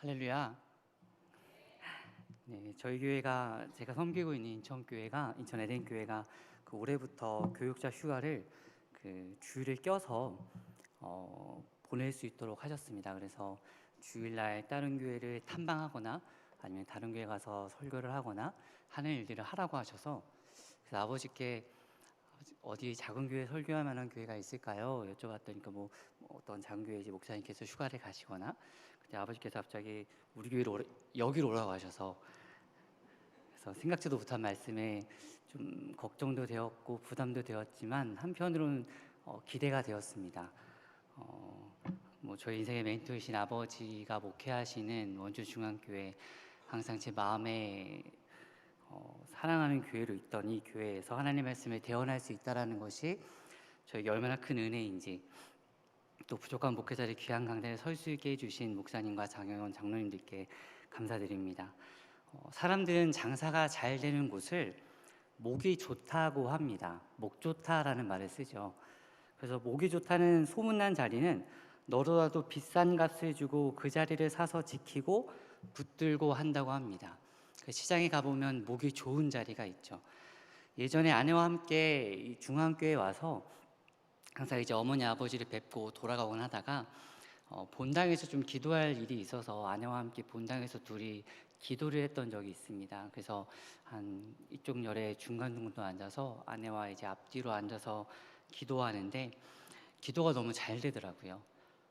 할렐루야. 네, 저희 교회가 제가 섬기고 있는 인천교회가 인천 에덴교회가 올해부터 교육자 휴가를 주일을 껴서 보낼 수 있도록 하셨습니다. 그래서 주일날 다른 교회를 탐방하거나 아니면 다른 교회 가서 설교를 하거나 하는 일들을 하라고 하셔서 그래서 아버지께 어디 작은 교회 설교할 만한 교회가 있을까요? 여쭤봤더니 어떤 작은 교회 목사님께서 휴가를 가시거나 그때 아버지께서 갑자기 우리 교회로 여기로 오라고 하셔서 그래서 생각지도 못한 말씀에 좀 걱정도 되었고 부담도 되었지만 한편으로는 기대가 되었습니다. 저희 인생의 멘토이신 아버지가 목회하시는 원주 중앙교회 항상 제 마음에 사랑하는 교회로 있던 이 교회에서 하나님의 말씀을 대언할 수 있다는 것이 저에게 얼마나 큰 은혜인지, 또 부족한 목회자를 귀한 강단에 설 수 있게 해주신 목사님과 장로원 장로님들께 감사드립니다. 사람들은 장사가 잘 되는 곳을 목이 좋다고 합니다. 목 좋다라는 말을 쓰죠. 그래서 목이 좋다는 소문난 자리는 너로라도 비싼 값을 주고 그 자리를 사서 지키고 붙들고 한다고 합니다. 시장에 가보면 목이 좋은 자리가 있죠. 예전에 아내와 함께 이 중앙교회에 와서 항상 이제 어머니 아버지를 뵙고 돌아가곤 하다가 본당에서 좀 기도할 일이 있어서 아내와 함께 본당에서 둘이 기도를 했던 적이 있습니다. 그래서 한 이쪽 열에 중간 정도 앉아서 아내와 이제 앞뒤로 앉아서 기도하는데 기도가 너무 잘 되더라고요.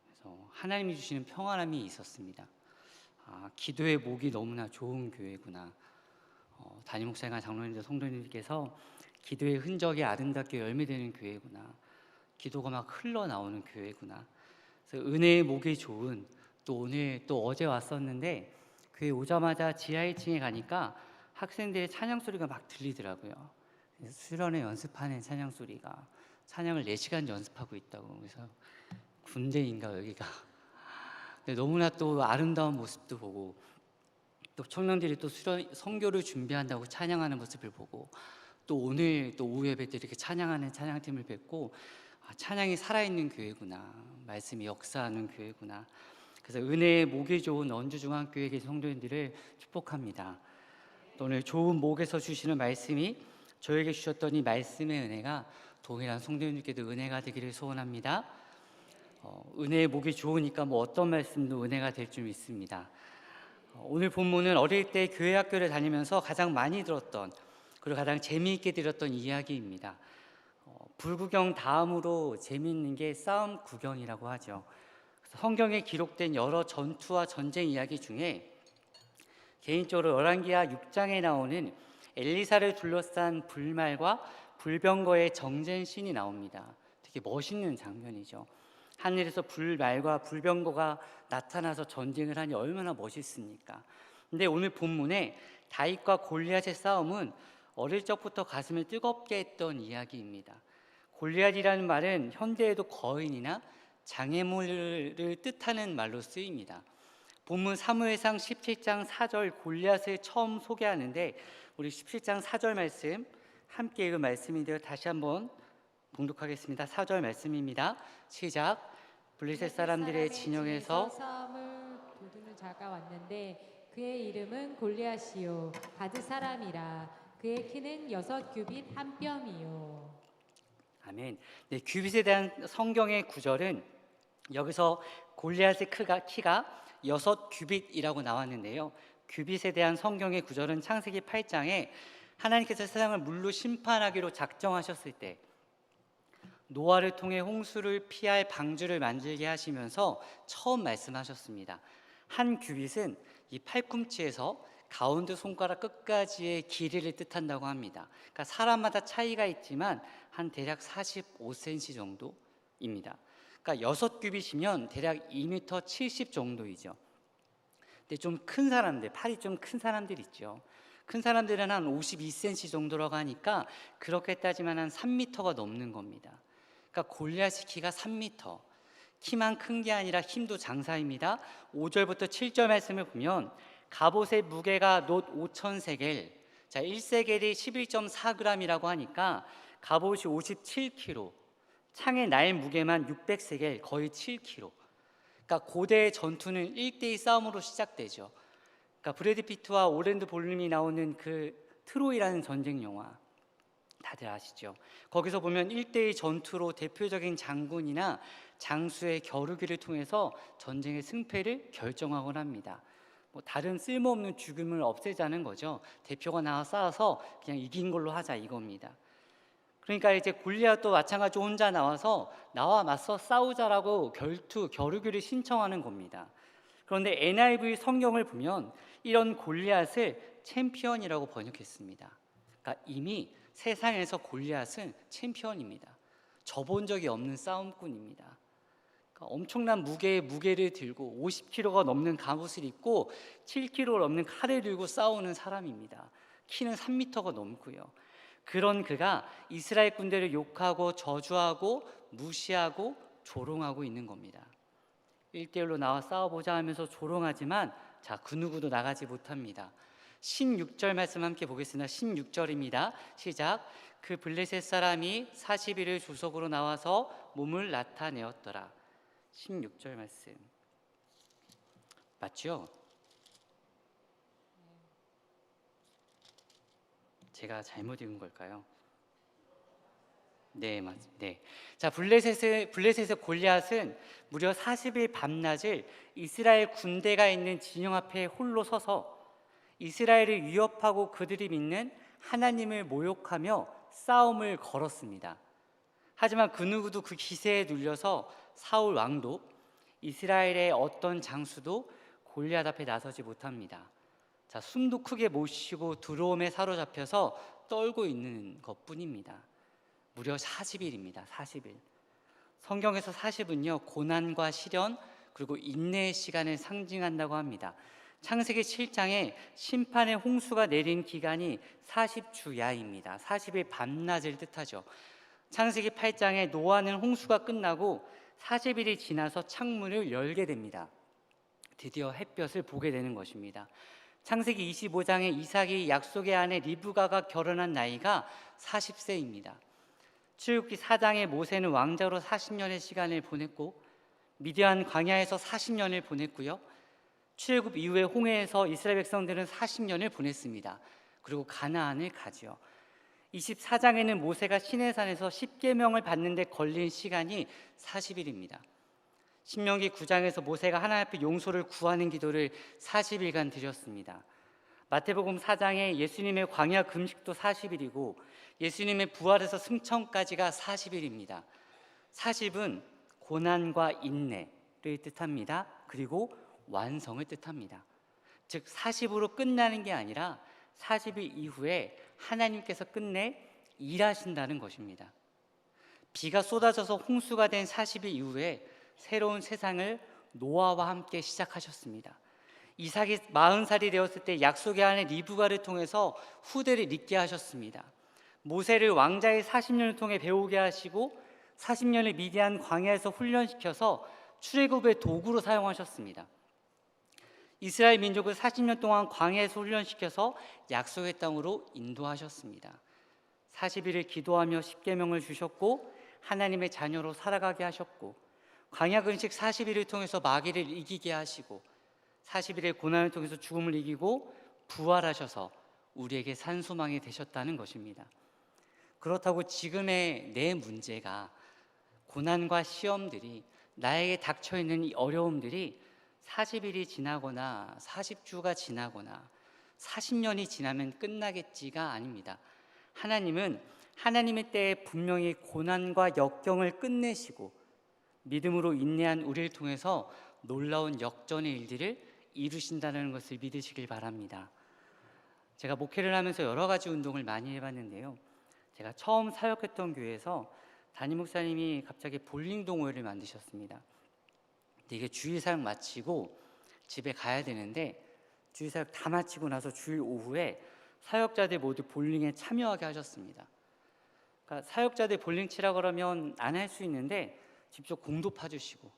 그래서 하나님이 주시는 평안함이 있었습니다. 기도의 목이 너무나 좋은 교회구나. 담임 목사님과 장로님들 성도님들께서 기도의 흔적이 아름답게 열매되는 교회구나. 기도가 막 흘러나오는 교회구나. 그래서 은혜의 목이 좋은, 또 오늘 또 어제 왔었는데 교회 오자마자 지하 1층에 가니까 학생들의 찬양 소리가 막 들리더라고요. 그래서 수련회 연습하는 찬양 소리가, 찬양을 4시간 연습하고 있다고. 그래서 군대인가 여기가. 근데 너무나 또 아름다운 모습도 보고, 또 청년들이 또 선교를 준비한다고 찬양하는 모습을 보고, 또 오늘 또 오후 예배 때 이렇게 찬양하는 찬양팀을 뵙고 찬양이 살아있는 교회구나, 말씀이 역사하는 교회구나. 그래서 은혜의 목이 좋은 원주중앙교회 계신 성도님들을 축복합니다. 또 오늘 좋은 목에서 주시는 말씀이 저에게 주셨던 이 말씀의 은혜가 동일한 성도님들께도 은혜가 되기를 소원합니다. 은혜의 목이 좋으니까 어떤 말씀도 은혜가 될 줄 믿습니다. 오늘 본문은 어릴 때 교회 학교를 다니면서 가장 많이 들었던, 그리고 가장 재미있게 들었던 이야기입니다. 불구경 다음으로 재미있는 게 싸움 구경이라고 하죠. 성경에 기록된 여러 전투와 전쟁 이야기 중에 개인적으로 열왕기하 6장에 나오는 엘리사를 둘러싼 불말과 불병거의 정전신이 나옵니다. 되게 멋있는 장면이죠. 하늘에서 불말과 불병거가 나타나서 전쟁을 하니 얼마나 멋있습니까? 근데 오늘 본문에 다윗과 골리앗의 싸움은 어릴 적부터 가슴을 뜨겁게 했던 이야기입니다. 골리앗이라는 말은 현대에도 거인이나 장애물을 뜻하는 말로 쓰입니다. 본문 사무엘상 17장 4절 골리앗을 처음 소개하는데, 우리 17장 4절 말씀 함께 읽은 말씀인데요. 다시 한번 봉독하겠습니다. 4절 말씀입니다. 시작. 블레셋 사람들의 진영에서 싸움을 도두는 자가 왔는데 그의 이름은 골리앗이요 가드 사람이라. 그의 키는 6규빗 한 뼘이요. 아멘. 네, 규빗에 대한 성경의 구절은 여기서 골리앗의 키가 6규빗이라고 나왔는데요. 규빗에 대한 성경의 구절은 창세기 8장에 하나님께서 세상을 물로 심판하기로 작정하셨을 때 노아를 통해 홍수를 피할 방주를 만들게 하시면서 처음 말씀하셨습니다. 한 규빗은 이 팔꿈치에서 가운데 손가락 끝까지의 길이를 뜻한다고 합니다. 그러니까 사람마다 차이가 있지만 한 대략 45cm 정도입니다. 그러니까 6규빗이면 대략 2m 70 정도이죠. 근데 좀 큰 사람들, 팔이 좀 큰 사람들 있죠. 큰 사람들은 한 52cm 정도라고 하니까 그렇게 따지면 한 3m가 넘는 겁니다. 그러니까 골리앗의 키가 3m. 키만 큰 게 아니라 힘도 장사입니다. 5절부터 7절 말씀을 보면 갑옷의 무게가 놋 5,000세겔, 1세겔이 11.4g이라고 하니까 갑옷이 57kg, 창의 날 무게만 600세겔, 거의 7kg. 그러니까 그러니까 고대의 전투는 1대2 싸움으로 시작되죠. 그러니까 브래드 피트와 오랜드 볼륨이 나오는 그 트로이라는 전쟁 영화 다들 아시죠? 거기서 보면 1대2 전투로 대표적인 장군이나 장수의 겨루기를 통해서 전쟁의 승패를 결정하곤 합니다. 뭐 다른 쓸모없는 죽음을 없애자는 거죠. 대표가 나와 싸워서 그냥 이긴 걸로 하자 이겁니다. 그러니까 이제 골리앗도 마찬가지로 혼자 나와서 나와 맞서 싸우자라고 겨루기를 신청하는 겁니다. 그런데 NIV 성경을 보면 이런 골리앗을 챔피언이라고 번역했습니다. 그러니까 이미 세상에서 골리앗은 챔피언입니다. 져본 적이 없는 싸움꾼입니다. 그러니까 엄청난 무게를 들고 50kg가 넘는 갑옷을 입고 7kg 넘는 칼을 들고 싸우는 사람입니다. 키는 3m가 넘고요. 그런 그가 이스라엘 군대를 욕하고 저주하고 무시하고 조롱하고 있는 겁니다. 1대1로 나와 싸워보자 하면서 조롱하지만 그 누구도 나가지 못합니다. 16절 말씀 함께 보겠습니다. 16절입니다. 시작. 그 블레셋 사람이 40일을 주석으로 나와서 몸을 나타내었더라. 16절 말씀 맞죠? 제가 잘못 읽은 걸까요? 네, 맞습니다. 네. 자, 블레셋의 골리앗은 무려 40일 밤낮을 이스라엘 군대가 있는 진영 앞에 홀로 서서 이스라엘을 위협하고 그들이 믿는 하나님을 모욕하며 싸움을 걸었습니다. 하지만 그 누구도 그 기세에 눌려서 사울 왕도 이스라엘의 어떤 장수도 골리앗 앞에 나서지 못합니다. 자, 숨도 크게 못 쉬고 두려움에 사로잡혀서 떨고 있는 것뿐입니다. 무려 40일입니다. 40일. 성경에서 40은요 고난과 시련 그리고 인내의 시간을 상징한다고 합니다. 창세기 7장에 심판의 홍수가 내린 기간이 40주야입니다. 40일 밤낮을 뜻하죠. 창세기 8장에 노아는 홍수가 끝나고 40일이 지나서 창문을 열게 됩니다. 드디어 햇볕을 보게 되는 것입니다. 창세기 25장에 이삭이 약속의 아내 리브가가 결혼한 나이가 40세입니다. 출애굽기 4장에 모세는 왕자로 40년의 시간을 보냈고 미디안 광야에서 40년을 보냈고요. 출애굽 이후에 홍해에서 이스라엘 백성들은 40년을 보냈습니다. 그리고 가나안을 가지요. 24장에는 모세가 시내산에서 10계명을 받는데 걸린 시간이 40일입니다. 신명기 9장에서 모세가 하나님 앞에 용서를 구하는 기도를 40일간 드렸습니다. 마태복음 4장에 예수님의 광야 금식도 40일이고 예수님의 부활에서 승천까지가 40일입니다. 40은 고난과 인내를 뜻합니다. 그리고 완성을 뜻합니다. 즉 40으로 끝나는 게 아니라 40일 이후에 하나님께서 끝내 일하신다는 것입니다. 비가 쏟아져서 홍수가 된 40일 이후에 새로운 세상을 노아와 함께 시작하셨습니다. 이삭이 40살이 되었을 때 약속의 아내 리브가를 통해서 후대를 잇게 하셨습니다. 모세를 왕자의 40년을 통해 배우게 하시고 40년을 미디안 광야에서 훈련시켜서 출애굽의 도구로 사용하셨습니다. 이스라엘 민족을 40년 동안 광야에서 훈련시켜서 약속의 땅으로 인도하셨습니다. 40일을 기도하며 십계명을 주셨고 하나님의 자녀로 살아가게 하셨고 광야 금식 40일을 통해서 마귀를 이기게 하시고 40일의 고난을 통해서 죽음을 이기고 부활하셔서 우리에게 산소망이 되셨다는 것입니다. 그렇다고 지금의 내 문제가 고난과 시험들이 나에게 닥쳐있는 이 어려움들이 40일이 지나거나 40주가 지나거나 40년이 지나면 끝나겠지가 아닙니다. 하나님은 하나님의 때에 분명히 고난과 역경을 끝내시고 믿음으로 인내한 우리를 통해서 놀라운 역전의 일들을 이루신다는 것을 믿으시길 바랍니다. 제가 목회를 하면서 여러 가지 운동을 많이 해봤는데요. 제가 처음 사역했던 교회에서 담임 목사님이 갑자기 볼링 동호회를 만드셨습니다. 근데 이게 주일 사역 마치고 집에 가야 되는데 주일 사역 다 마치고 나서 주일 오후에 사역자들 모두 볼링에 참여하게 하셨습니다. 그러니까 사역자들 볼링 치라 그러면 안 할 수 있는데 직접 공도 파주시고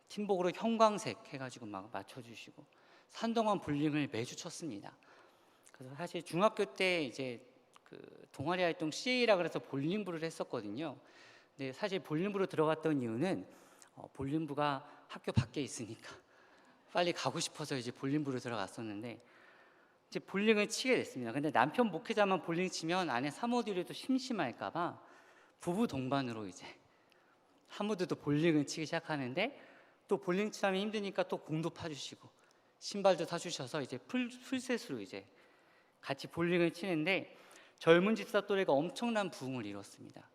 팀복으로 형광색 해가지고 막 맞춰주시고 산동안 볼링을 매주 쳤습니다. 그래서 사실 중학교 때 이제 그 동아리 활동 CA라 그래서 볼링부를 했었거든요. 근데 사실 볼링부로 들어갔던 이유는 볼링부가 학교 밖에 있으니까 빨리 가고 싶어서 이제 볼링부로 들어갔었는데 이제 볼링을 치게 됐습니다. 근데 남편 목회자만 볼링 치면 아내 사모들이 또 심심할까봐 부부 동반으로 이제 사모들도 볼링을 치기 시작하는데 또 볼링 치면 힘드니까 또 공도 파주시고 신발도 사주셔서 이제 풀셋으로 이제 같이 볼링을 치는데 젊은 집사 또래가 엄청난 부흥을 이뤘습니다.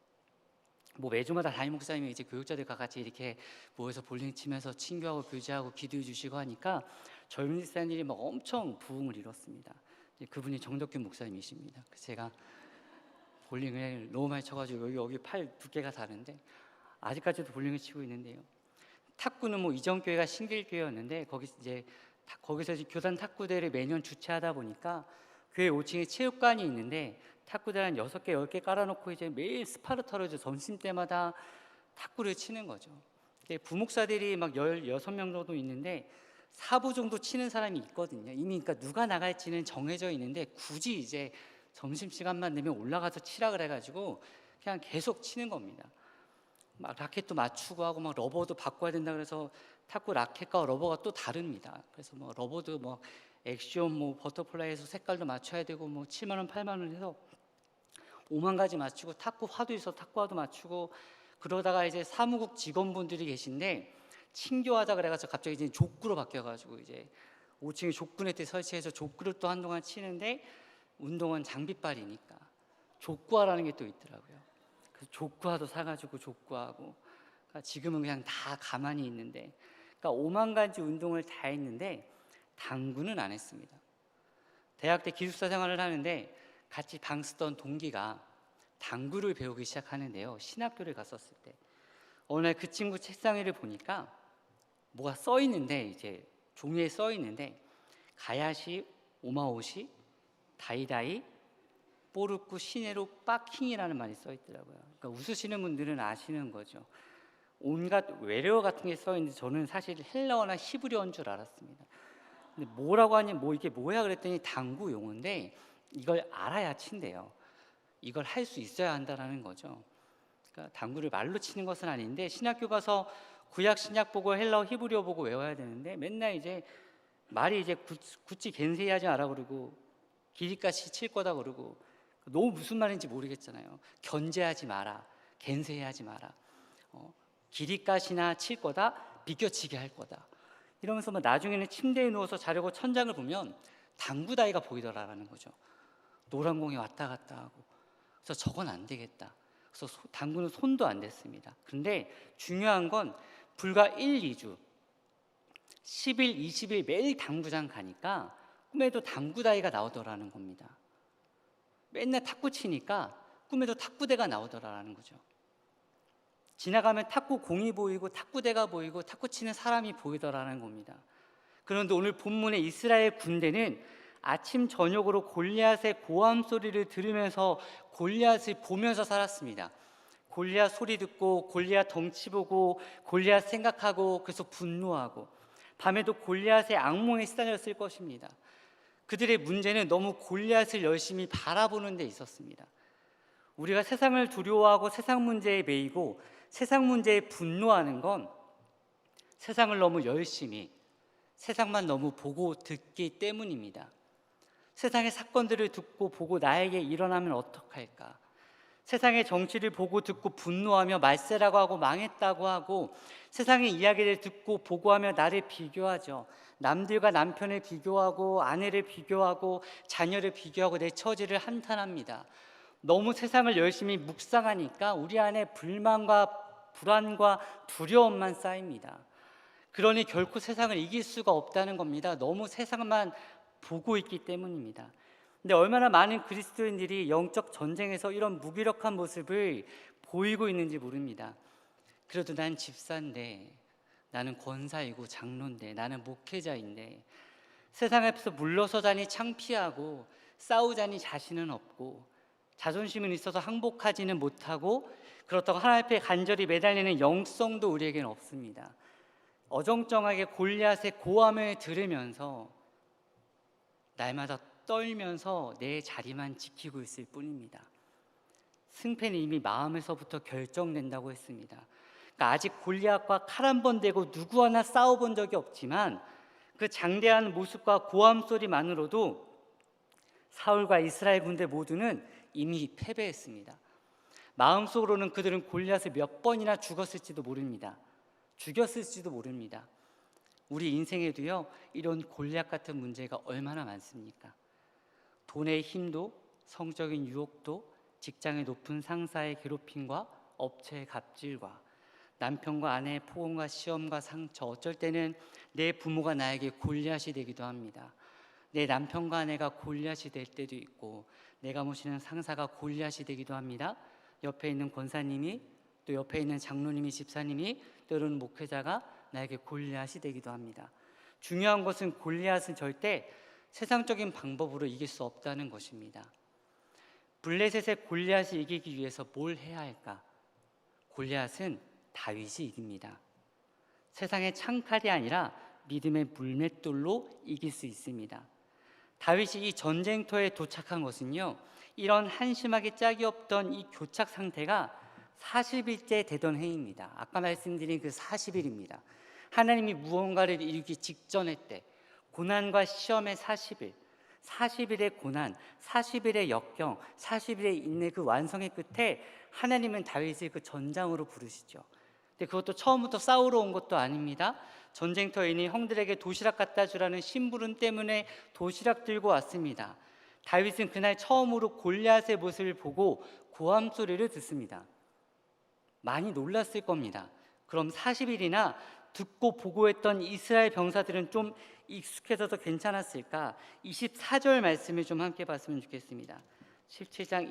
뭐 매주마다 담임 목사님이 이제 교육자들과 같이 이렇게 모여서 볼링 치면서 친교하고 교제하고 기도해 주시고 하니까 젊은 집사님들이 막 엄청 부흥을 이뤘습니다. 이제 그분이 정덕균 목사님이십니다. 그래서 제가 볼링을 너무 많이 쳐가지고 여기 팔 두께가 다른데 아직까지도 볼링을 치고 있는데요. 탁구는 뭐 이전교회가 신길교회였는데 거기서 이제 교단 탁구대회를 매년 주최하다 보니까 교회 5층에 체육관이 있는데 탁구대 한 6개, 10개 깔아놓고 이제 매일 스파르타로 이제 점심때마다 탁구를 치는 거죠. 부목사들이 막 16명 정도 있는데 4부 정도 치는 사람이 있거든요. 이미 그러니까 누가 나갈지는 정해져 있는데 굳이 이제 점심시간만 되면 올라가서 치라 그래가지고 그냥 계속 치는 겁니다. 막 라켓도 맞추고 하고 막 러버도 바꿔야 된다 그래서 탁구 라켓과 러버가 또 다릅니다. 그래서 뭐 러버도 뭐 액션 뭐 버터플라이에서 색깔도 맞춰야 되고 뭐 7만 원, 8만 원 해서 5만 가지 맞추고 탁구 화도 있어 탁구화도 맞추고 그러다가 이제 사무국 직원분들이 계신데 친교하자 그래가지고 갑자기 이제 족구로 바뀌어가지고 이제 5층에 족구네트 설치해서 족구를 또 한동안 치는데 운동은 장비빨이니까 족구화라는 게 또 있더라고요. 그래서 족구화도 사가지고 족구하고 그러니까 지금은 그냥 다 가만히 있는데 그러니까 5만 가지 운동을 다 했는데 당구는 안 했습니다. 대학 때 기숙사 생활을 하는데 같이 방 쓰던 동기가 당구를 배우기 시작하는데요. 신학교를 갔었을 때 어느 날 그 친구 책상 위를 보니까 뭐가 써 있는데 이제 종이에 써 있는데 가야시, 오마오시, 다이다이, 뽀르쿠, 시네로, 빠킹이라는 말이 써 있더라고요. 그러니까 웃으시는 분들은 아시는 거죠. 온갖 외래어 같은 게 써 있는데 저는 사실 헬라어나 히브리어인 줄 알았습니다. 근데 뭐라고 하니 뭐 이게 뭐야 그랬더니 당구 용어인데 이걸 알아야 친대요. 이걸 할 수 있어야 한다라는 거죠. 그러니까 당구를 말로 치는 것은 아닌데 신학교 가서 구약 신약 보고 헬라어 히브리어 보고 외워야 되는데 맨날 이제 말이 이제 굳이 겐세이하지 마라 그러고 기립같이 칠 거다 그러고 너무 무슨 말인지 모르겠잖아요. 견제하지 마라, 겐세이하지 마라, 기립갓이나 칠 거다, 비껴치게 할 거다. 이러면서 뭐 나중에는 침대에 누워서 자려고 천장을 보면 당구다이가 보이더라라는 거죠. 노란 공이 왔다 갔다 하고. 그래서 저건 안 되겠다. 그래서 당구는 손도 안 댔습니다. 그런데 중요한 건 불과 1, 2주, 10일, 20일 매일 당구장 가니까 꿈에도 당구다이가 나오더라는 겁니다. 맨날 탁구 치니까 꿈에도 탁구대가 나오더라는 거죠. 지나가면 탁구 공이 보이고 탁구대가 보이고 탁구 치는 사람이 보이더라는 겁니다. 그런데 오늘 본문의 이스라엘 군대는 아침 저녁으로 골리앗의 고함 소리를 들으면서 골리앗을 보면서 살았습니다. 골리앗 소리 듣고 골리앗 덩치 보고 골리앗 생각하고 그래서 분노하고 밤에도 골리앗의 악몽에 시달렸을 것입니다. 그들의 문제는 너무 골리앗을 열심히 바라보는 데 있었습니다. 우리가 세상을 두려워하고 세상 문제에 매이고 세상 문제에 분노하는 건 세상을 너무 열심히 세상만 너무 보고 듣기 때문입니다. 세상의 사건들을 듣고 보고 나에게 일어나면 어떡할까? 세상의 정치를 보고 듣고 분노하며 말세라고 하고 망했다고 하고 세상의 이야기를 듣고 보고하며 나를 비교하죠. 남들과 남편을 비교하고 아내를 비교하고 자녀를 비교하고 내 처지를 한탄합니다. 너무 세상을 열심히 묵상하니까 우리 안에 불만과 불안과 두려움만 쌓입니다. 그러니 결코 세상을 이길 수가 없다는 겁니다. 너무 세상만 보고 있기 때문입니다. 근데 얼마나 많은 그리스도인들이 영적 전쟁에서 이런 무기력한 모습을 보이고 있는지 모릅니다. 그래도 난 집사인데, 나는 권사이고 장로인데, 나는 목회자인데 세상 앞에서 물러서자니 창피하고 싸우자니 자신은 없고 자존심은 있어서 항복하지는 못하고 그렇다고 하나님 앞에 간절히 매달리는 영성도 우리에게는 없습니다. 어정쩡하게 골리앗의 고함을 들으면서 날마다 떨면서 내 자리만 지키고 있을 뿐입니다. 승패는 이미 마음에서부터 결정된다고 했습니다. 그러니까 아직 골리앗과 칼 한 번 대고 누구 하나 싸워본 적이 없지만 그 장대한 모습과 고함 소리만으로도 사울과 이스라엘 군대 모두는 이미 패배했습니다. 마음속으로는 그들은 골리앗을 몇 번이나 죽였을지도 모릅니다. 우리 인생에도요, 이런 골리앗 같은 문제가 얼마나 많습니까? 돈의 힘도, 성적인 유혹도, 직장의 높은 상사의 괴롭힘과 업체의 갑질과 남편과 아내의 폭언과 시험과 상처, 어쩔 때는 내 부모가 나에게 골리앗이 되기도 합니다. 내 남편과 아내가 골리앗이 될 때도 있고, 내가 모시는 상사가 골리앗이 되기도 합니다. 옆에 있는 권사님이, 또 옆에 있는 장로님이, 집사님이, 때로는 목회자가 나에게 골리앗이 되기도 합니다. 중요한 것은 골리앗은 절대 세상적인 방법으로 이길 수 없다는 것입니다. 블레셋의 골리앗이 이기기 위해서 뭘 해야 할까? 골리앗은 다윗이 이깁니다. 세상의 창칼이 아니라 믿음의 물맷돌로 이길 수 있습니다. 다윗이 이 전쟁터에 도착한 것은요, 이런 한심하게 짝이 없던 이 교착 상태가 40일째 되던 해입니다. 아까 말씀드린 그 40일입니다. 하나님이 무언가를 이루기 직전의 때, 고난과 시험의 40일, 40일의 고난, 40일의 역경, 40일의 인내, 그 완성의 끝에 하나님은 다윗을 그 전장으로 부르시죠. 근데 그것도 처음부터 싸우러 온 것도 아닙니다. 전쟁터이니 형들에게 도시락 갖다 주라는 심부름 때문에 도시락 들고 왔습니다. 다윗은 그날 처음으로 골리앗의 모습을 보고 고함 소리를 듣습니다. 많이 놀랐을 겁니다. 그럼 40일이나 듣고 보고 했던 이스라엘 병사들은 좀 익숙해져서 괜찮았을까? 24절 말씀을 좀 함께 봤으면 좋겠습니다. 17장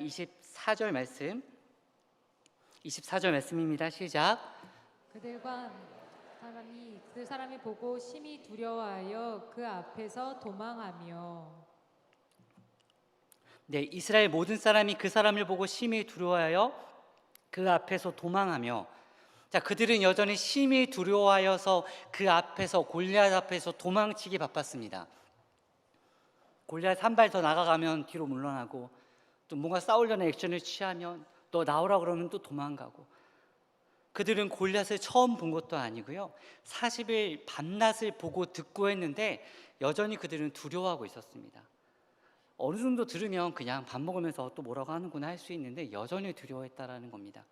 24절 말씀입니다. 시작. 그들 사람이 보고 심히 두려워하여 그 앞에서 도망하며. 네, 이스라엘 모든 사람이 그 사람을 보고 심히 두려워하여 그 앞에서 도망하며. 자, 그들은 여전히 심히 두려워하여서 그 앞에서, 골리앗 앞에서 도망치기 바빴습니다. 골리앗 한 발 더 나가가면 뒤로 물러나고, 또 뭔가 싸우려는 액션을 취하면 너 나오라 그러면 또 도망가고. 그들은 골리앗을 처음 본 것도 아니고요, 40일 밤낮을 보고 듣고 했는데 여전히 그들은 두려워하고 있었습니다. 어느 정도 들으면 그냥 밥 먹으면서 또 뭐라고 하는구나 할 수 있는데 여전히 두려워했다라는 겁니다.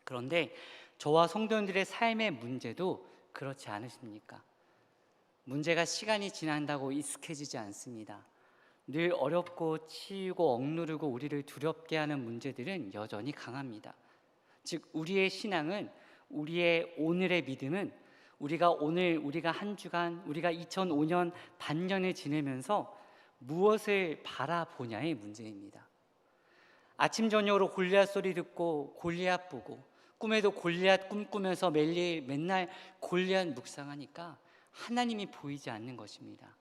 그런데 저와 성도님들의 삶의 문제도 그렇지 않으십니까? 문제가 시간이 지난다고 익숙해지지 않습니다. 늘 어렵고 치이고 억누르고 우리를 두렵게 하는 문제들은 여전히 강합니다. 즉, 우리의 신앙은, 우리의 오늘의 믿음은 우리가 한 주간, 우리가 2005년 반년을 지내면서 무엇을 바라보냐의 문제입니다. 아침 저녁으로 골리앗 소리 듣고 골리앗 보고, 꿈에도 골리앗 꿈꾸면서 맨날 골리앗 묵상하니까 하나님이 보이지 않는 것입니다.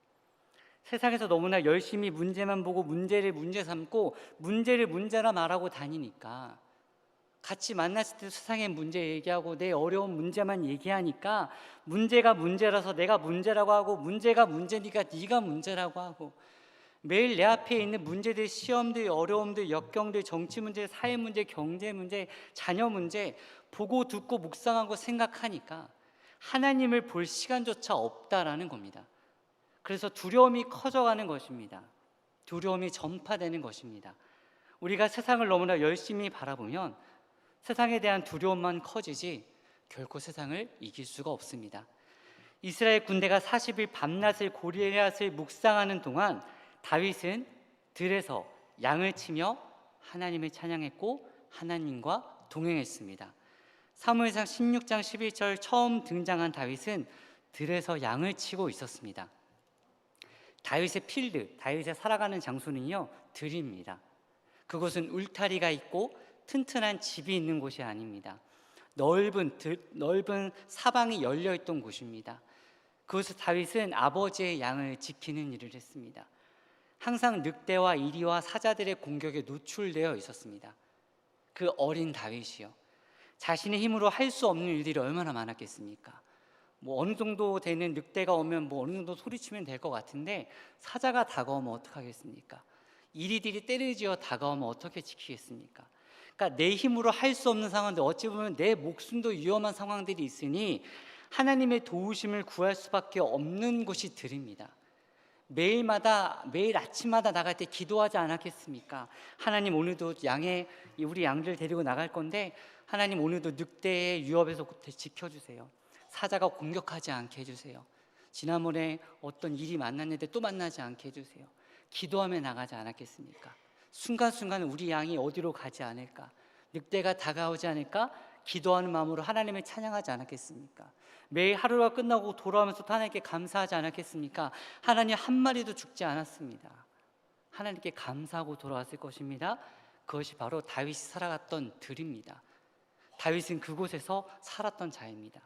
세상에서 너무나 열심히 문제만 보고 문제를 문제 삼고 문제를 문제라 말하고 다니니까, 같이 만났을 때 세상의 문제 얘기하고 내 어려운 문제만 얘기하니까 문제가 문제라서 내가 문제라고 하고, 문제가 문제니까 네가 문제라고 하고, 매일 내 앞에 있는 문제들, 시험들, 어려움들, 역경들, 정치 문제, 사회 문제, 경제 문제, 자녀 문제 보고 듣고 묵상하고 생각하니까 하나님을 볼 시간조차 없다라는 겁니다. 그래서 두려움이 커져가는 것입니다. 두려움이 전파되는 것입니다. 우리가 세상을 너무나 열심히 바라보면 세상에 대한 두려움만 커지지 결코 세상을 이길 수가 없습니다. 이스라엘 군대가 40일 밤낮을 골리앗을 묵상하는 동안 다윗은 들에서 양을 치며 하나님을 찬양했고 하나님과 동행했습니다. 사무엘상 16장 11절 처음 등장한 다윗은 들에서 양을 치고 있었습니다. 다윗의 필드, 다윗의 살아가는 장소는요, 들입니다. 그곳은 울타리가 있고 튼튼한 집이 있는 곳이 아닙니다. 넓은 사방이 열려있던 곳입니다. 그곳에서 다윗은 아버지의 양을 지키는 일을 했습니다. 항상 늑대와 이리와 사자들의 공격에 노출되어 있었습니다. 그 어린 다윗이요, 자신의 힘으로 할 수 없는 일들이 얼마나 많았겠습니까? 어느 정도 되는 늑대가 오면 어느 정도 소리치면 될 것 같은데, 사자가 다가오면 어떡하겠습니까? 이리들이 때를 지어 다가오면 어떻게 지키겠습니까? 그러니까 내 힘으로 할 수 없는 상황들, 어찌 보면 내 목숨도 위험한 상황들이 있으니 하나님의 도우심을 구할 수밖에 없는 곳이 들입니다. 매일마다, 매일 아침마다 나갈 때 기도하지 않았겠습니까? 하나님, 오늘도 우리 양들 데리고 나갈 건데 하나님, 오늘도 늑대의 위협에서 지켜주세요. 사자가 공격하지 않게 해주세요. 지난번에 어떤 일이 만났는데 또 만나지 않게 해주세요. 기도하며 나가지 않았겠습니까? 순간순간 우리 양이 어디로 가지 않을까? 늑대가 다가오지 않을까? 기도하는 마음으로 하나님을 찬양하지 않았겠습니까? 매일 하루가 끝나고 돌아오면서 또 하나님께 감사하지 않았겠습니까? 하나님, 한 마리도 죽지 않았습니다. 하나님께 감사하고 돌아왔을 것입니다. 그것이 바로 다윗이 살아갔던 들입니다. 다윗은 그곳에서 살았던 자입니다.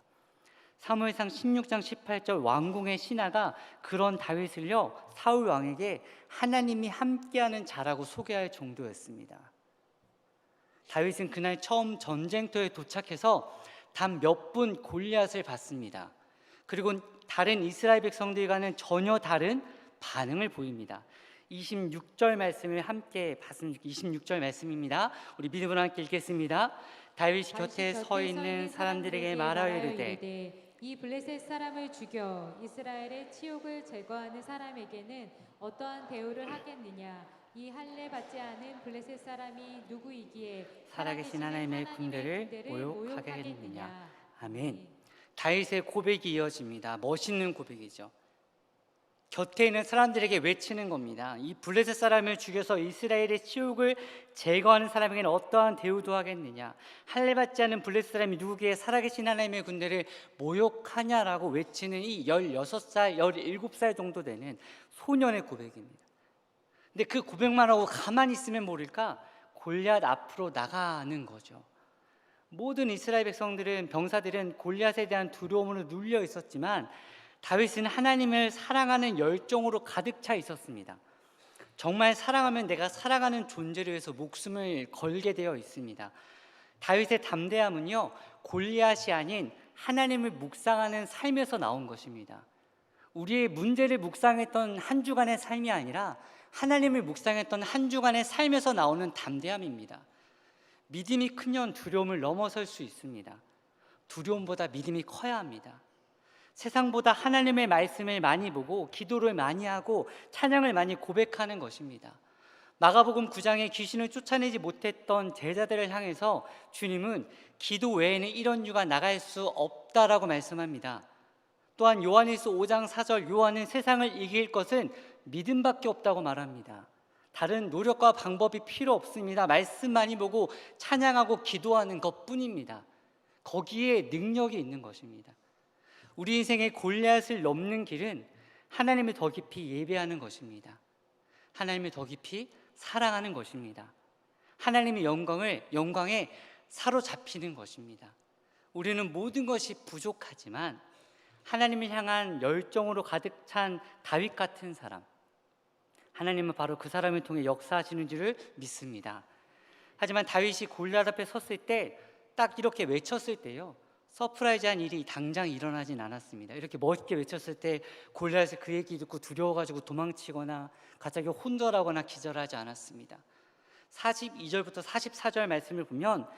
사무엘상 16장 18절, 왕궁의 신하가 그런 다윗을요, 사울 왕에게 하나님이 함께하는 자라고 소개할 정도였습니다. 다윗은 그날 처음 전쟁터에 도착해서 단 몇 분 골리앗을 봤습니다. 그리고 다른 이스라엘 백성들과는 전혀 다른 반응을 보입니다. 26절 말씀을 함께 봤습니다. 26절 말씀입니다. 우리 믿음으로 함께 읽겠습니다. 다윗이 곁에 서 있는 사람들에게 말하여 이르되, 이 블레셋 사람을 죽여 이스라엘의 치욕을 제거하는 사람에게는 어떠한 대우를 하겠느냐? 이 할례 받지 않은 블레셋 사람이 누구이기에 살아계신 하나님의 군대를 모욕하게 하겠느냐? 아멘. 다윗의 고백이 이어집니다. 멋있는 고백이죠. 곁에 있는 사람들에게 외치는 겁니다. 이 블레셋 사람을 죽여서 이스라엘의 치욕을 제거하는 사람에게는 어떠한 대우도 하겠느냐? 할례 받지 않은 블레셋 사람이 누구기에 살아계신 하나님의 군대를 모욕하냐라고 외치는 이 16살, 17살 정도 되는 소년의 고백입니다. 근데 그 고백만 하고 가만히 있으면 모를까? 골리앗 앞으로 나가는 거죠. 모든 이스라엘 백성들은, 병사들은 골리앗에 대한 두려움으로 눌려 있었지만 다윗은 하나님을 사랑하는 열정으로 가득 차 있었습니다. 정말 사랑하면 내가 살아가는 존재를 위해서 목숨을 걸게 되어 있습니다. 다윗의 담대함은요, 골리앗이 아닌 하나님을 묵상하는 삶에서 나온 것입니다. 우리의 문제를 묵상했던 한 주간의 삶이 아니라 하나님을 묵상했던 한 주간의 삶에서 나오는 담대함입니다. 믿음이 크면 두려움을 넘어설 수 있습니다. 두려움보다 믿음이 커야 합니다. 세상보다 하나님의 말씀을 많이 보고 기도를 많이 하고 찬양을 많이 고백하는 것입니다. 마가복음 9장에 귀신을 쫓아내지 못했던 제자들을 향해서 주님은 기도 외에는 이런 유가 나갈 수 없다라고 말씀합니다. 또한 요한일서 5장 4절, 요한은 세상을 이길 것은 믿음밖에 없다고 말합니다. 다른 노력과 방법이 필요 없습니다. 말씀 많이 보고 찬양하고 기도하는 것뿐입니다. 거기에 능력이 있는 것입니다. 우리 인생의 골리앗을 넘는 길은 하나님을 더 깊이 예배하는 것입니다. 하나님을 더 깊이 사랑하는 것입니다. 하나님의 영광에 사로잡히는 것입니다. 우리는 모든 것이 부족하지만 하나님을 향한 열정으로 가득 찬 다윗 같은 사람, 하나님은 바로 그 사람을 통해 역사하시는 줄을 믿습니다. 하지만 다윗이 골리앗 앞에 섰을 때 딱 이렇게 외쳤을 때요, 서프라이즈한 일이 당장 일어나진 않았습니다. 이렇게 멋있게 외쳤을 때 골리앗이 그 얘기 듣고 두려워가지고 도망치거나 갑자기 혼절하거나 기절하지 않았습니다. 42절부터 44절 말씀을 보면,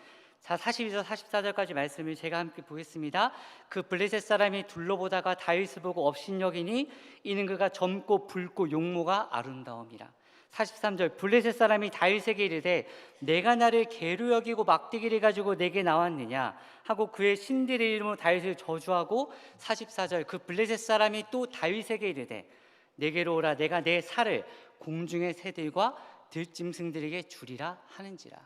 자, 42절 44절까지 말씀을 제가 함께 보겠습니다. 그 블레셋 사람이 둘러보다가 다윗을 보고 업신여기니 이는 그가 젊고 붉고 용모가 아름다움이라. 43절, 블레셋 사람이 다윗에게 이르되 내가 나를 개로 여기고 막대기를 가지고 내게 나왔느냐 하고 그의 신들의 이름으로 다윗을 저주하고, 44절, 그 블레셋 사람이 또 다윗에게 이르되 내게로 오라, 내가 내 살을 공중의 새들과 들짐승들에게 주리라 하는지라.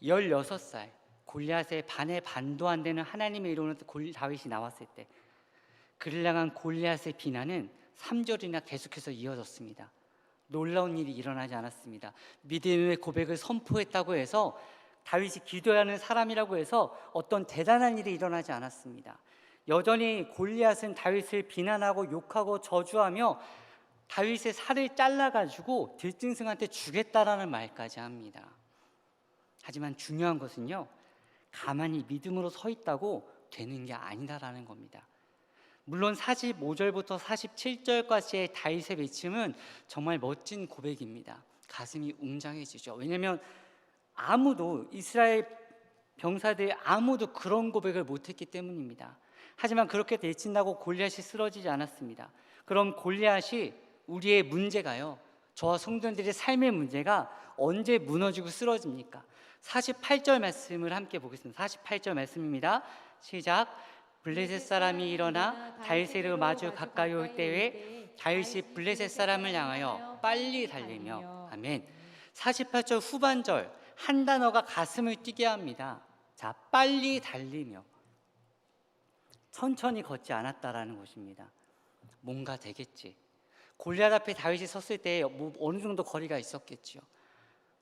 16살, 골리앗의 반의 반도 안 되는 하나님의 이름으로 다윗이 나왔을 때 그를 향한 골리앗의 비난은 3절이나 계속해서 이어졌습니다. 놀라운 일이 일어나지 않았습니다. 믿음의 고백을 선포했다고 해서, 다윗이 기도하는 사람이라고 해서 어떤 대단한 일이 일어나지 않았습니다. 여전히 골리앗은 다윗을 비난하고 욕하고 저주하며 다윗의 살을 잘라가지고 들짐승한테 주겠다라는 말까지 합니다. 하지만 중요한 것은요, 가만히 믿음으로 서 있다고 되는 게 아니다라는 겁니다. 물론 45절부터 47절까지의 다윗의 외침은 정말 멋진 고백입니다. 가슴이 웅장해지죠. 왜냐하면 아무도 이스라엘 병사들이 아무도 그런 고백을 못했기 때문입니다. 하지만 그렇게 대친다고 골리앗이 쓰러지지 않았습니다. 그럼 골리앗이 우리의 문제가요, 저와 성도들의 삶의 문제가 언제 무너지고 쓰러집니까? 48절 말씀을 함께 보겠습니다. 48절 말씀입니다. 시작. 블레셋 사람이 일어나 다윗에게 마주 가까이 올 때에 다윗이 블레셋 사람을 향하여 빨리 달리며. 아멘. 48절 후반절 한 단어가 가슴을 뛰게 합니다. 자, 빨리 달리며. 천천히 걷지 않았다라는 것입니다. 뭔가 되겠지. 골리앗 앞에 다윗이 섰을 때 어느 정도 거리가 있었겠지요.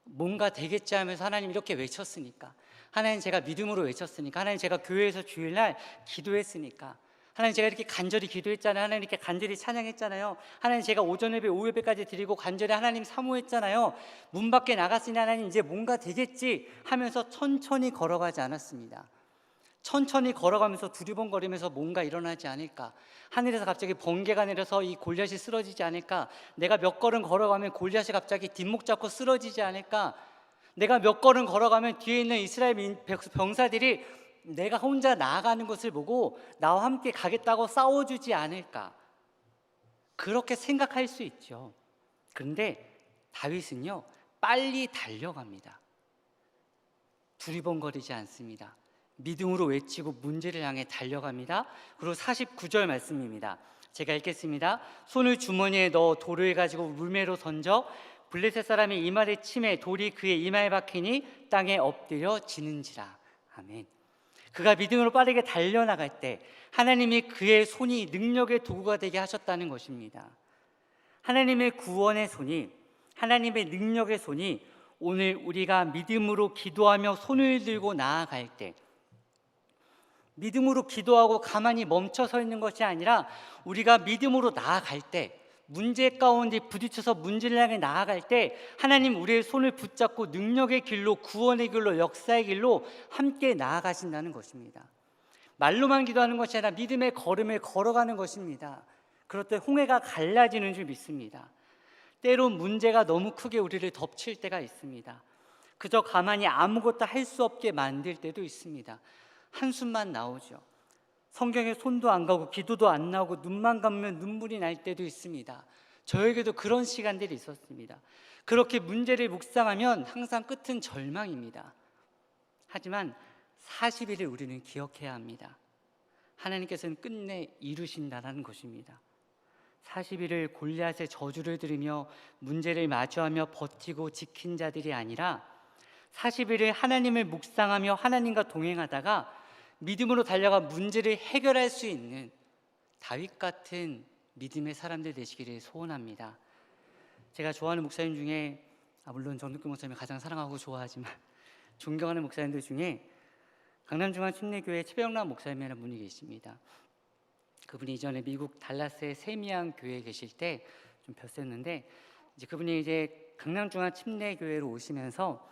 뭔가 되겠지 하면서 하나님 이렇게 외쳤으니까, 하나님 제가 믿음으로 외쳤으니까, 하나님 제가 교회에서 주일날 기도했으니까, 하나님 제가 이렇게 간절히 기도했잖아요. 하나님 이렇게 간절히 찬양했잖아요. 하나님 제가 오전 예배 오후 예배까지 드리고 간절히 하나님 사모했잖아요. 문 밖에 나갔으니 하나님 이제 뭔가 되겠지 하면서 천천히 걸어가지 않았습니다. 천천히 걸어가면서 두리번거리면서 뭔가 일어나지 않을까, 하늘에서 갑자기 번개가 내려서 이 골리앗이 쓰러지지 않을까, 내가 몇 걸음 걸어가면 골리앗이 갑자기 뒷목 잡고 쓰러지지 않을까, 내가 몇 걸음 걸어가면 뒤에 있는 이스라엘 병사들이 내가 혼자 나아가는 것을 보고 나와 함께 가겠다고 싸워주지 않을까, 그렇게 생각할 수 있죠. 그런데 다윗은요, 빨리 달려갑니다. 두리번거리지 않습니다. 믿음으로 외치고 문제를 향해 달려갑니다. 그리고 49절 말씀입니다. 제가 읽겠습니다. 손을 주머니에 넣어 돌을 가지고 물매로 던져 블레셋 사람의 이마에 침에 돌이 그의 이마에 박히니 땅에 엎드려 지는지라. 아멘. 그가 믿음으로 빠르게 달려나갈 때 하나님이 그의 손이 능력의 도구가 되게 하셨다는 것입니다. 하나님의 구원의 손이, 하나님의 능력의 손이 오늘 우리가 믿음으로 기도하며 손을 들고 나아갈 때, 믿음으로 기도하고 가만히 멈춰 서 있는 것이 아니라 우리가 믿음으로 나아갈 때, 문제 가운데 부딪혀서 문제를 향해 나아갈 때 하나님 우리의 손을 붙잡고 능력의 길로, 구원의 길로, 역사의 길로 함께 나아가신다는 것입니다. 말로만 기도하는 것이 아니라 믿음의 걸음을 걸어가는 것입니다. 그럴 때 홍해가 갈라지는 줄 믿습니다. 때론 문제가 너무 크게 우리를 덮칠 때가 있습니다. 그저 가만히 아무것도 할 수 없게 만들 때도 있습니다. 한숨만 나오죠. 성경에 손도 안 가고 기도도 안 나오고 눈만 감으면 눈물이 날 때도 있습니다. 저에게도 그런 시간들이 있었습니다. 그렇게 문제를 묵상하면 항상 끝은 절망입니다. 하지만 40일을 우리는 기억해야 합니다. 하나님께서는 끝내 이루신다는 것입니다. 40일을 골리앗의 저주를 들으며 문제를 마주하며 버티고 지킨 자들이 아니라 40일을 하나님을 묵상하며 하나님과 동행하다가 믿음으로 달려가 문제를 해결할 수 있는 다윗 같은 믿음의 사람들 되시기를 소원합니다. 제가 좋아하는 목사님 중에, 물론 전득규 목사님을 가장 사랑하고 좋아하지만 존경하는 목사님들 중에 강남중앙침례교회 최병란 목사님이라는 분이 계십니다. 그분이 이전에 미국 달라스의 세미양 교회에 계실 때 좀 뵀었는데, 그분이 이제 강남중앙침례교회로 오시면서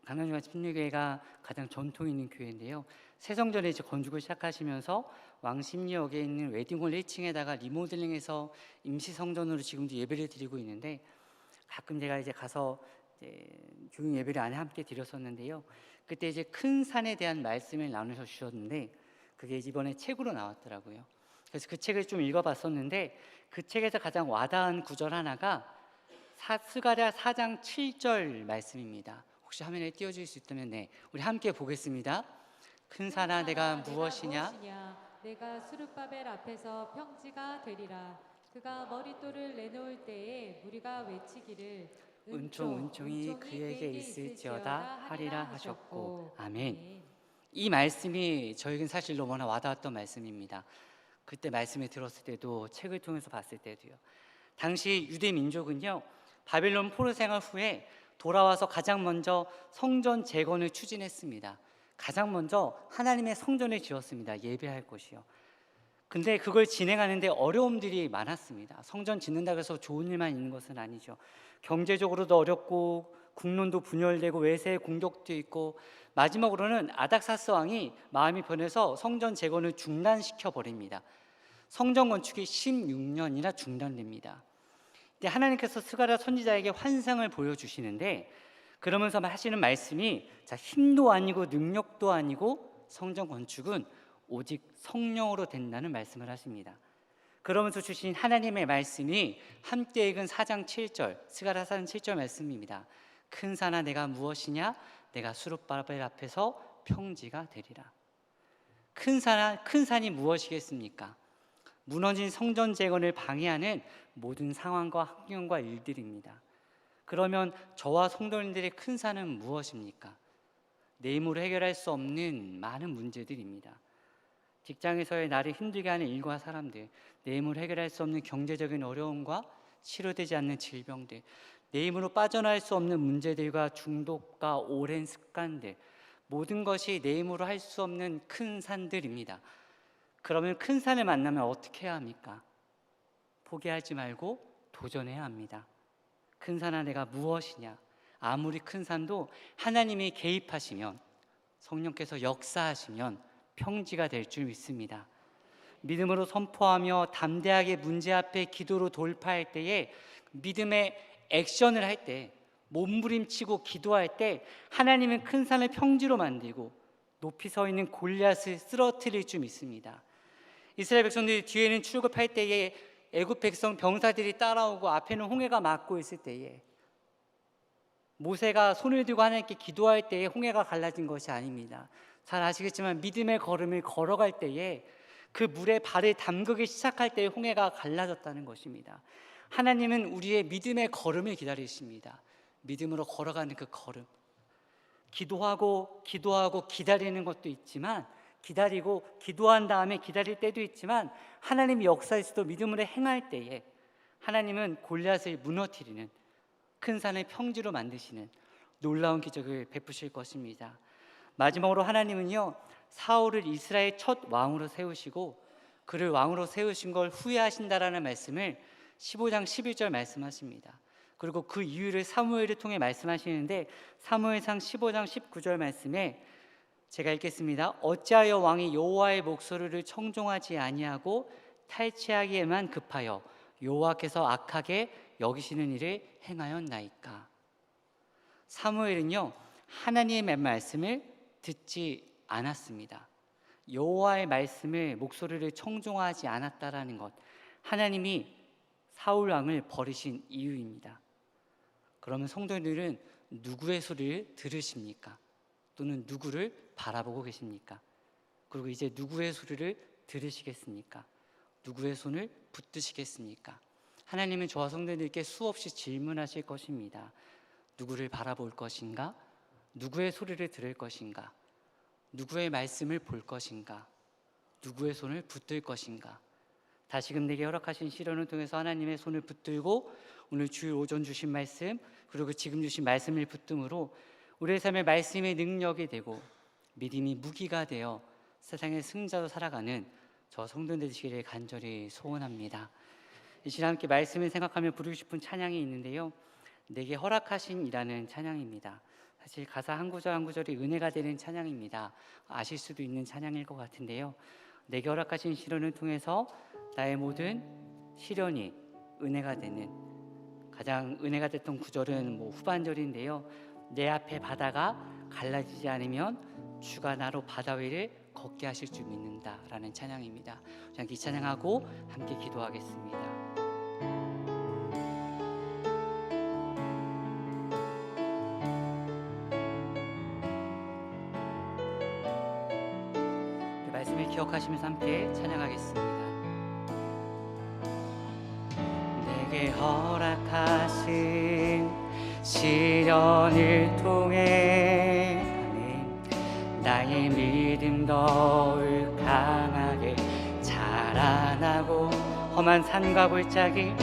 강남중앙침례교회가 가장 전통 있는 교회인데요. 새성전에 이제 건축을 시작하시면서 왕십리역에 있는 웨딩홀 1층에다가 리모델링해서 임시성전으로 지금도 예배를 드리고 있는데, 가끔 제가 이제 가서 이제 교육 예배를 안에 함께 드렸었는데요. 그때 이제 큰 산에 대한 말씀을 나누셔 주셨는데 그게 이번에 책으로 나왔더라고요. 그래서 그 책을 좀 읽어봤었는데 그 책에서 가장 와닿은 구절 하나가 스가랴 4장 7절 말씀입니다. 혹시 화면에 띄워줄 수 있다면 우리 함께 보겠습니다. 큰 산아 내가 무엇이냐? 내가 수르바벨 앞에서 평지가 되리라. 그가 머릿돌을 내놓을 때에 무리가 외치기를 은총이 그에게 있을지어다 하리라 하셨고. 아멘. 이 말씀이 저에겐 사실 너무나 와닿았던 말씀입니다. 그때 말씀을 들었을 때도, 책을 통해서 봤을 때도요. 당시 유대 민족은요, 바벨론 포로 생활 후에 돌아와서 가장 먼저 성전 재건을 추진했습니다. 가장 먼저 하나님의 성전을 지었습니다. 예배할 곳이요. 근데 그걸 진행하는데 어려움들이 많았습니다. 성전 짓는다고 해서 좋은 일만 있는 것은 아니죠. 경제적으로도 어렵고 국론도 분열되고 외세의 공격도 있고, 마지막으로는 아닥사스 왕이 마음이 변해서 성전 재건을 중단시켜 버립니다. 성전 건축이 16년이나 중단됩니다. 근데 하나님께서 스가랴 선지자에게 환상을 보여주시는데 그러면서 하시는 말씀이 자, 힘도 아니고 능력도 아니고 성전 건축은 오직 성령으로 된다는 말씀을 하십니다. 그러면서 주신 하나님의 말씀이 함께 읽은 4장 7절 스가랴 4장 7절 말씀입니다. 큰 산아 내가 무엇이냐? 내가 수룹바벨 앞에서 평지가 되리라. 큰 산이 무엇이겠습니까? 무너진 성전 재건을 방해하는 모든 상황과 환경과 일들입니다. 그러면 저와 성도님들의 큰 산은 무엇입니까? 내 힘으로 해결할 수 없는 많은 문제들입니다. 직장에서의 나를 힘들게 하는 일과 사람들, 내 힘으로 해결할 수 없는 경제적인 어려움과 치료되지 않는 질병들, 내 힘으로 빠져나갈 수 없는 문제들과 중독과 오랜 습관들, 모든 것이 내 힘으로 할 수 없는 큰 산들입니다. 그러면 큰 산을 만나면 어떻게 해야 합니까? 포기하지 말고 도전해야 합니다. 큰 산아 내가 무엇이냐? 아무리 큰 산도 하나님이 개입하시면, 성령께서 역사하시면 평지가 될 줄 믿습니다. 믿음으로 선포하며 담대하게 문제 앞에 기도로 돌파할 때에, 믿음의 액션을 할 때, 몸부림치고 기도할 때 하나님은 큰 산을 평지로 만들고 높이 서 있는 골리앗을 쓰러뜨릴 줄 믿습니다. 이스라엘 백성들이 뒤에는 출굽할 때에 애굽 백성 병사들이 따라오고 앞에는 홍해가 막고 있을 때에, 모세가 손을 들고 하나님께 기도할 때에 홍해가 갈라진 것이 아닙니다. 잘 아시겠지만 믿음의 걸음을 걸어갈 때에 그 물에 발을 담그기 시작할 때에 홍해가 갈라졌다는 것입니다. 하나님은 우리의 믿음의 걸음을 기다리십니다. 믿음으로 걸어가는 그 걸음, 기도하고 기다리는 것도 있지만, 기다리고 기도한 다음에 기다릴 때도 있지만, 하나님이 역사에서도 믿음으로 행할 때에 하나님은 골리앗을 무너뜨리는, 큰 산을 평지로 만드시는 놀라운 기적을 베푸실 것입니다. 마지막으로 하나님은요, 사울을 이스라엘 첫 왕으로 세우시고 그를 왕으로 세우신 걸 후회하신다라는 말씀을 15장 11절 말씀하십니다. 그리고 그 이유를 사무엘을 통해 말씀하시는데, 사무엘상 15장 19절 말씀에 제가 읽겠습니다. 어찌하여 왕이 여호와의 목소리를 청종하지 아니하고 탈취하기에만 급하여 여호와께서 악하게 여기시는 일을 행하였나이까. 사무엘은요, 하나님의 말씀을 듣지 않았습니다. 여호와의 말씀을, 목소리를 청종하지 않았다라는 것, 하나님이 사울 왕을 버리신 이유입니다. 그러면 성도들은 누구의 소리를 들으십니까? 또는 누구를 바라보고 계십니까? 그리고 이제 누구의 소리를 들으시겠습니까? 누구의 손을 붙드시겠습니까? 하나님은 저와 성도들께 수없이 질문하실 것입니다. 누구를 바라볼 것인가? 누구의 소리를 들을 것인가? 누구의 말씀을 볼 것인가? 누구의 손을 붙들 것인가? 다시금 내게 허락하신 시련을 통해서 하나님의 손을 붙들고 오늘 주일 오전 주신 말씀, 그리고 지금 주신 말씀을 붙듦으로 우리의 삶의 말씀의 능력이 되고 믿음이 무기가 되어 세상의 승자로 살아가는 저 성도들 되시기를 간절히 소원합니다. 이 시간 함께 말씀을 생각하며 부르고 싶은 찬양이 있는데요, 내게 허락하신이라는 찬양입니다. 사실 가사 한 구절 한 구절이 은혜가 되는 찬양입니다. 아실 수도 있는 찬양일 것 같은데요, 내게 허락하신 시련을 통해서 나의 모든 시련이 은혜가 되는, 가장 은혜가 됐던 구절은 후반절인데요, 내 앞에 바다가 갈라지지 않으면 주가 나로 바다 위를 걷게 하실 줄 믿는다라는 찬양입니다. 이 찬양하고 함께 기도하겠습니다. 말씀을 기억하시면서 함께 찬양하겠습니다. 내게 허락하신 시련을 통해 나의 믿음 더욱 강하게 자라나고 험한 산과 골짜기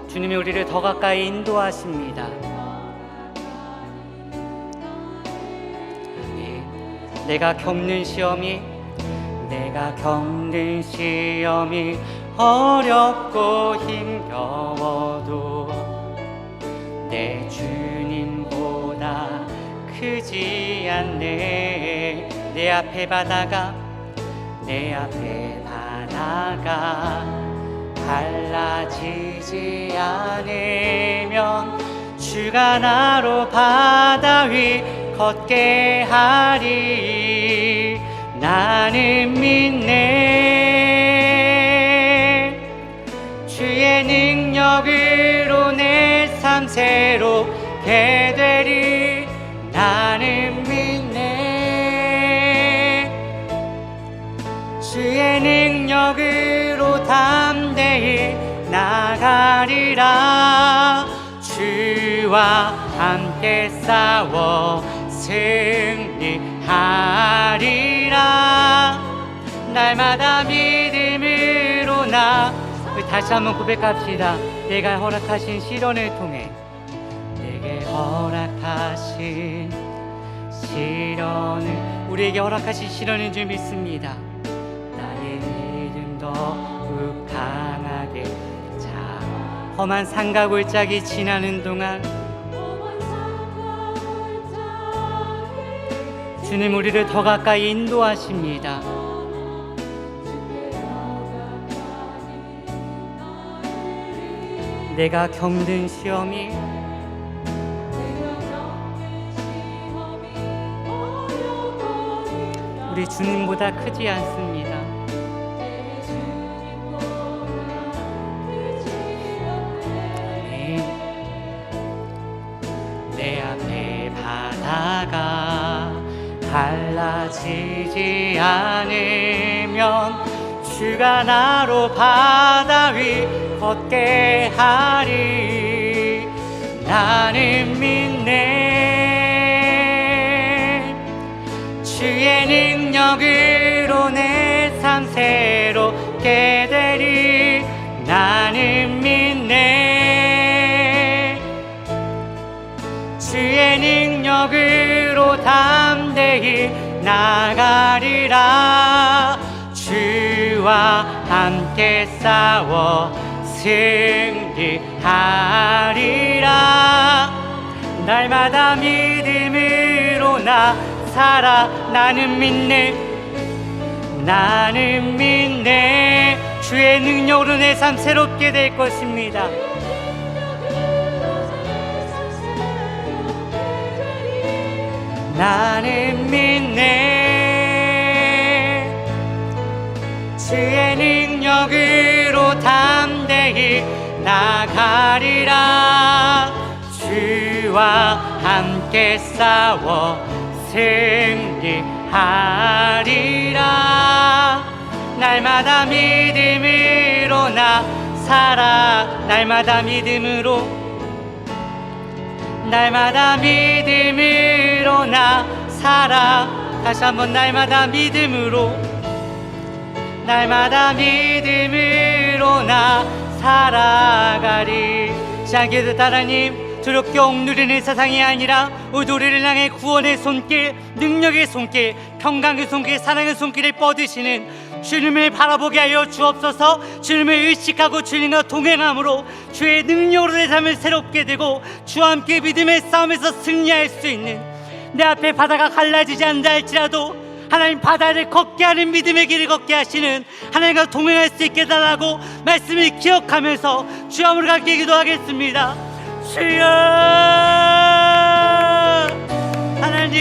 주님이 우리를 더 가까이 인도하십니다. 내가 겪는 시험이 어렵고 힘겨워도 내 주님보다 크지 않네. 내 앞에 바다가 갈라지지 않으면 주가 나로 바다 위 걷게 하리. 나는 믿네. 주의 능력으로 내 삶 새롭게 되리. 나는 믿네. 주의 능력으로 담대히 나가리라. 주와 함께 싸워 승리하리라. 날마다 믿음으로 우리 다시 한번 고백합시다. 내가 허락하신 시련을 통해, 내게 허락하신 시련을, 우리에게 허락하신 시련인 줄 믿습니다. 나의 믿음 더욱 강하게. 자, 험한 산과 골짜기 지나는 동안 주님 우리를 더 가까이 인도하십니다. 내가 겪는 시험이 우리 주님보다 크지 않습니다. 내 앞에 바다가 갈라지지 않으면 주가 나로 바다 위 걷게 하리. 나는 믿네. 주의 능력으로 내 삶 새롭게 되리. 나는 믿네. 주의 능력으로 담대히 나가리라. 주와 함께 싸워 승리하리라. 날마다 믿음으로 나 살아. 나는 믿네. 나는 믿네. 주의 능력으로 내 삶 새롭게 될 것입니다. 나는 믿네. 주의 능력으로 담대히 나가리라. 주와 함께 싸워 승리하리라. 날마다 믿음으로 나 살아. 날마다 믿음으로, 날마다 믿음으로 나 살아. 다시 한번 날마다 믿음으로, 날마다 믿음으로 나 살아가리. 시작해도 하나님, 두렵게 억누리는 세상이 아니라 우리를 향해 구원의 손길, 능력의 손길, 평강의 손길, 사랑의 손길을 뻗으시는 주님을 바라보게 하여 주옵소서. 주님을 의식하고 주님과 동행함으로 주의 능력으로 내 삶을 새롭게 되고 주와 함께 믿음의 싸움에서 승리할 수 있는, 내 앞에 바다가 갈라지지 않는다 할지라도 하나님 바다를 걷게 하는 믿음의 길을 걷게 하시는 하나님과 동행할 수 있게 달라고 말씀을 기억하면서 주여 함으로 함께 기도하겠습니다. 주여 하나님,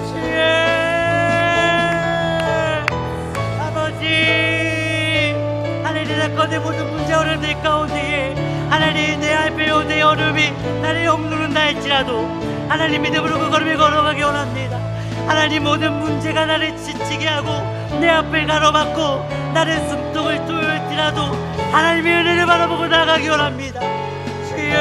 주여 아버지, 하나님 사건의 모든 문제 어려움들 가운데에 하나님 내 앞에 내 어려움이 나를 억누른다 할지라도 하나님 믿음으로 그 걸음을 걸어가기 원합니다. 하나님 모든 문제가 나를 지치게 하고 내 앞을 가로막고 나를 숨통을 뚫을지라도 하나님의 은혜를 바라보고 나가기 원합니다. 주여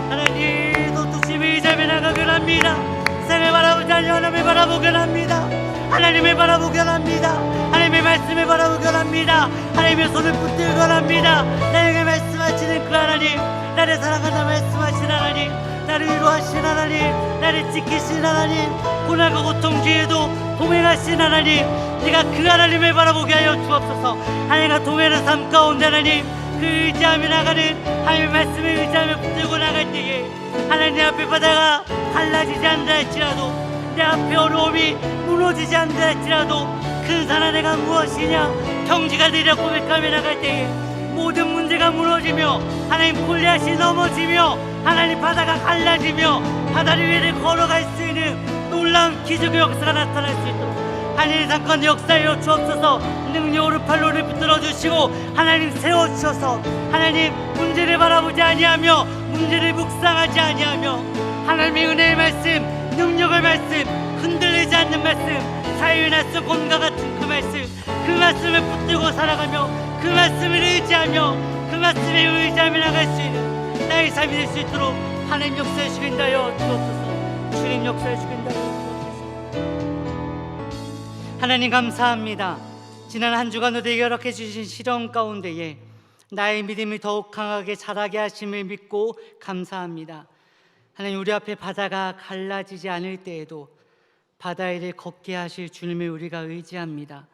하나님 도둑심이 이자에 나가기 원합니다. 세상을 바라보지 않으며 하나님을 바라보기 원합니다. 하나님을 바라보기 원합니다. 하나님의 말씀을 바라보기 원합니다. 하나님의 손을 붙들기 원합니다. 나에게 말씀하시는 그 하나님, 나를 사랑한다 말씀하신 하나님, 나를 위로하신 하나님, 나를 지키신 하나님, 고난과 고통 중에도 동행하신 하나님, 네가 그 하나님을 바라보게 하여 주옵소서. 하나님과 동행하는 삶 가운데 하나님, 그 의지하며 나가는 하나님의 말씀을 의지하며 붙들고 나갈 때에 하나님 앞에 바다가 갈라지지 않는다 할지라도 내 앞에 어려움이 무너지지 않는다 할지라도 큰 산아 내가 무엇이냐 평지가 되려 고백하며 나갈 때에 모든 문제가 무너지며 하나님 골리앗이 넘어지며 하나님 바다가 갈라지며 바다 위를 걸어갈 수 있는 놀라운 기적의 역사가 나타날 수 있도록 하나님 사건 역사여 주옵소서. 능력으로 팔로를 붙들어 주시고 하나님 세워주셔서 하나님 문제를 바라보지 아니하며 문제를 묵상하지 아니하며 하나님의 은혜의 말씀 능력의 말씀 흔들리지 않는 말씀 자유의 말씀 곰과 같은 그 말씀을 붙들고 살아가며 그 말씀을 의지하며 그 말씀에 의지하며 나갈 수 있는 나의 삶이 될 수 있도록 하나님 역사해 주긴다여 주옵소서. 주님 역사해 주긴다여 주옵소서. 하나님 감사합니다. 지난 한 주간 우리에게 허락해 주신 시련 가운데에 나의 믿음이 더욱 강하게 자라게 하심을 믿고 감사합니다. 하나님 우리 앞에 바다가 갈라지지 않을 때에도 바다 위를 걷게 하실 주님을 우리가 의지합니다.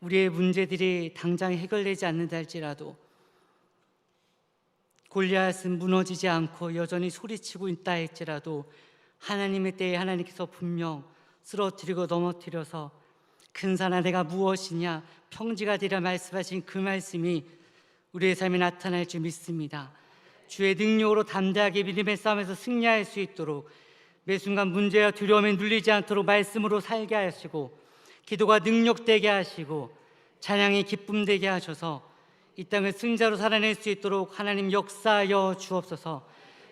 우리의 문제들이 당장 해결되지 않는다 할지라도 골리앗은 무너지지 않고 여전히 소리치고 있다 할지라도 하나님의 때에 하나님께서 분명 쓰러뜨리고 넘어뜨려서 큰 산아 내가 무엇이냐 평지가 되려 말씀하신 그 말씀이 우리의 삶에 나타날 줄 믿습니다. 주의 능력으로 담대하게 믿음의 싸움에서 승리할 수 있도록 매 순간 문제와 두려움에 눌리지 않도록 말씀으로 살게 하시고 기도가 능력되게 하시고 찬양이 기쁨되게 하셔서 이 땅을 승자로 살아낼 수 있도록 하나님 역사하여 주옵소서.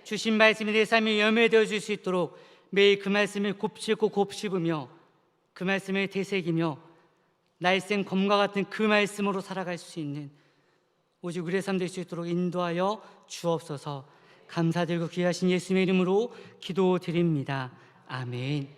주신 말씀이 내 삶에 열매되어 줄 수 있도록 매일 그 말씀을 곱씹고 곱씹으며 그 말씀을 되새기며 날쌘 검과 같은 그 말씀으로 살아갈 수 있는 오직 우리의 삶 될 수 있도록 인도하여 주옵소서. 감사드리고 귀하신 예수님의 이름으로 기도드립니다. 아멘.